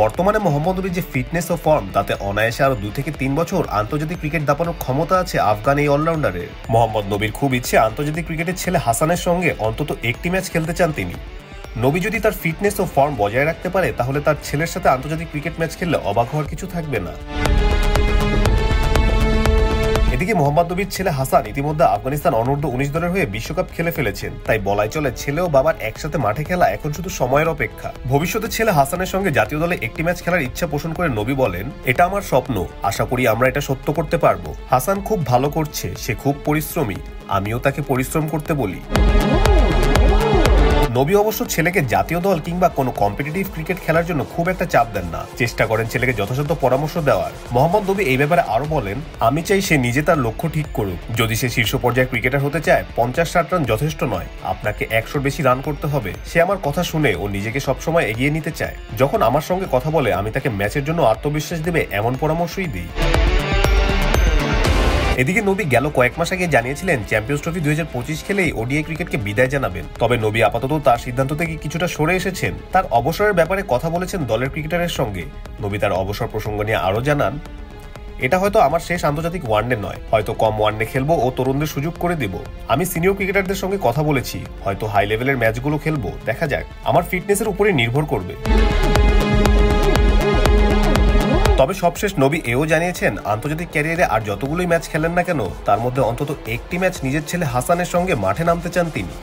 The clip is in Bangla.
বর্তমানে মোহাম্মদ নবীর যে ফিটনেস ও ফর্ম তাতে অনায়াসে আরো 2 থেকে 3 বছর আন্তর্জাতিক ক্রিকেট দাপানোর ক্ষমতা আছে আফগান এই অলরাউন্ডারের। মোহাম্মদ নবীর খুব ইচ্ছে আন্তর্জাতিক ক্রিকেটের ছেলে হাসানের সঙ্গে অন্তত একটি ম্যাচ খেলতে চান তিনি। নবী যদি তার ফিটনেস ও ফর্ম বজায় রাখতে পারে তাহলে তার ছেলের সাথে আন্তর্জাতিক ক্রিকেট ম্যাচ খেললে অবাক হওয়ার কিছু থাকবে না। এদিকে মোহাম্মদ নবীর ছেলে হাসান ইতিমধ্যে আফগানিস্তান অনূর্ধ্ব-19 দলের হয়ে বিশ্বকাপ খেলে ফেলেছেন, তাই বলাই চলে ছেলে ও বাবার একসাথে মাঠে খেলা এখন শুধু সময়ের অপেক্ষা। ভবিষ্যতে ছেলে হাসানের সঙ্গে জাতীয় দলে একটি ম্যাচ খেলার ইচ্ছা পোষণ করে নবী বলেন, এটা আমার স্বপ্ন, আশা করি আমরা এটা সত্য করতে পারবো। হাসান খুব ভালো করছে, সে খুব পরিশ্রমী, আমিও তাকে পরিশ্রম করতে বলি। নবী অবশ্য ছেলেকে জাতীয় দল কিংবা কোনো কম্পিটিটিভ ক্রিকেট খেলার জন্য খুব একটা চাপ দেন না, চেষ্টা করেন ছেলেকে যথাযথ পরামর্শ দেওয়ার। মোহাম্মদ নবী এই ব্যাপারে আরো বলেন, আমি চাই সে নিজে তার লক্ষ্য ঠিক করুক। যদি সে শীর্ষ পর্যায়ে ক্রিকেটার হতে চায় 50-60 রান যথেষ্ট নয়, আপনাকে 100-র বেশি রান করতে হবে। সে আমার কথা শুনে ও নিজেকে সবসময় এগিয়ে নিতে চায়। যখন আমার সঙ্গে কথা বলে আমি তাকে ম্যাচের জন্য আত্মবিশ্বাস দেবে এমন পরামর্শই দিই। এদিকে নবী গেল কয়েক মাস আগে জানিয়েছিলেন চ্যাম্পিয়ন্স ট্রফি 2025 খেলেই ওডিআই ক্রিকেটকে বিদায় জানাবেন। তবে নবী আপাতত তার সিদ্ধান্ত থেকে কিছুটা সরে এসেছেন। তার অবসরের ব্যাপারে কথা বলেছেন দলের ক্রিকেটারের সঙ্গে। নবী তার অবসর প্রসঙ্গ নিয়ে আরো জানান, এটা হয়তো আমার শেষ আন্তর্জাতিক ওয়ানডে নয়, হয়তো কম ওয়ানডে খেলবো ও তরুণদের সুযোগ করে দিব। আমি সিনিয়র ক্রিকেটারদের সঙ্গে কথা বলেছি, হয়তো হাই লেভেলের ম্যাচগুলো খেলবো, দেখা যাক, আমার ফিটনেসের উপরে নির্ভর করবে। তবে সবশেষ নবী এও জানিয়েছেন আন্তর্জাতিক ক্যারিয়ারে আর যতগুলোই ম্যাচ খেলেন না কেন তার মধ্যে অন্তত একটি ম্যাচ নিজের ছেলে হাসানের সঙ্গে মাঠে নামতে চান তিনি।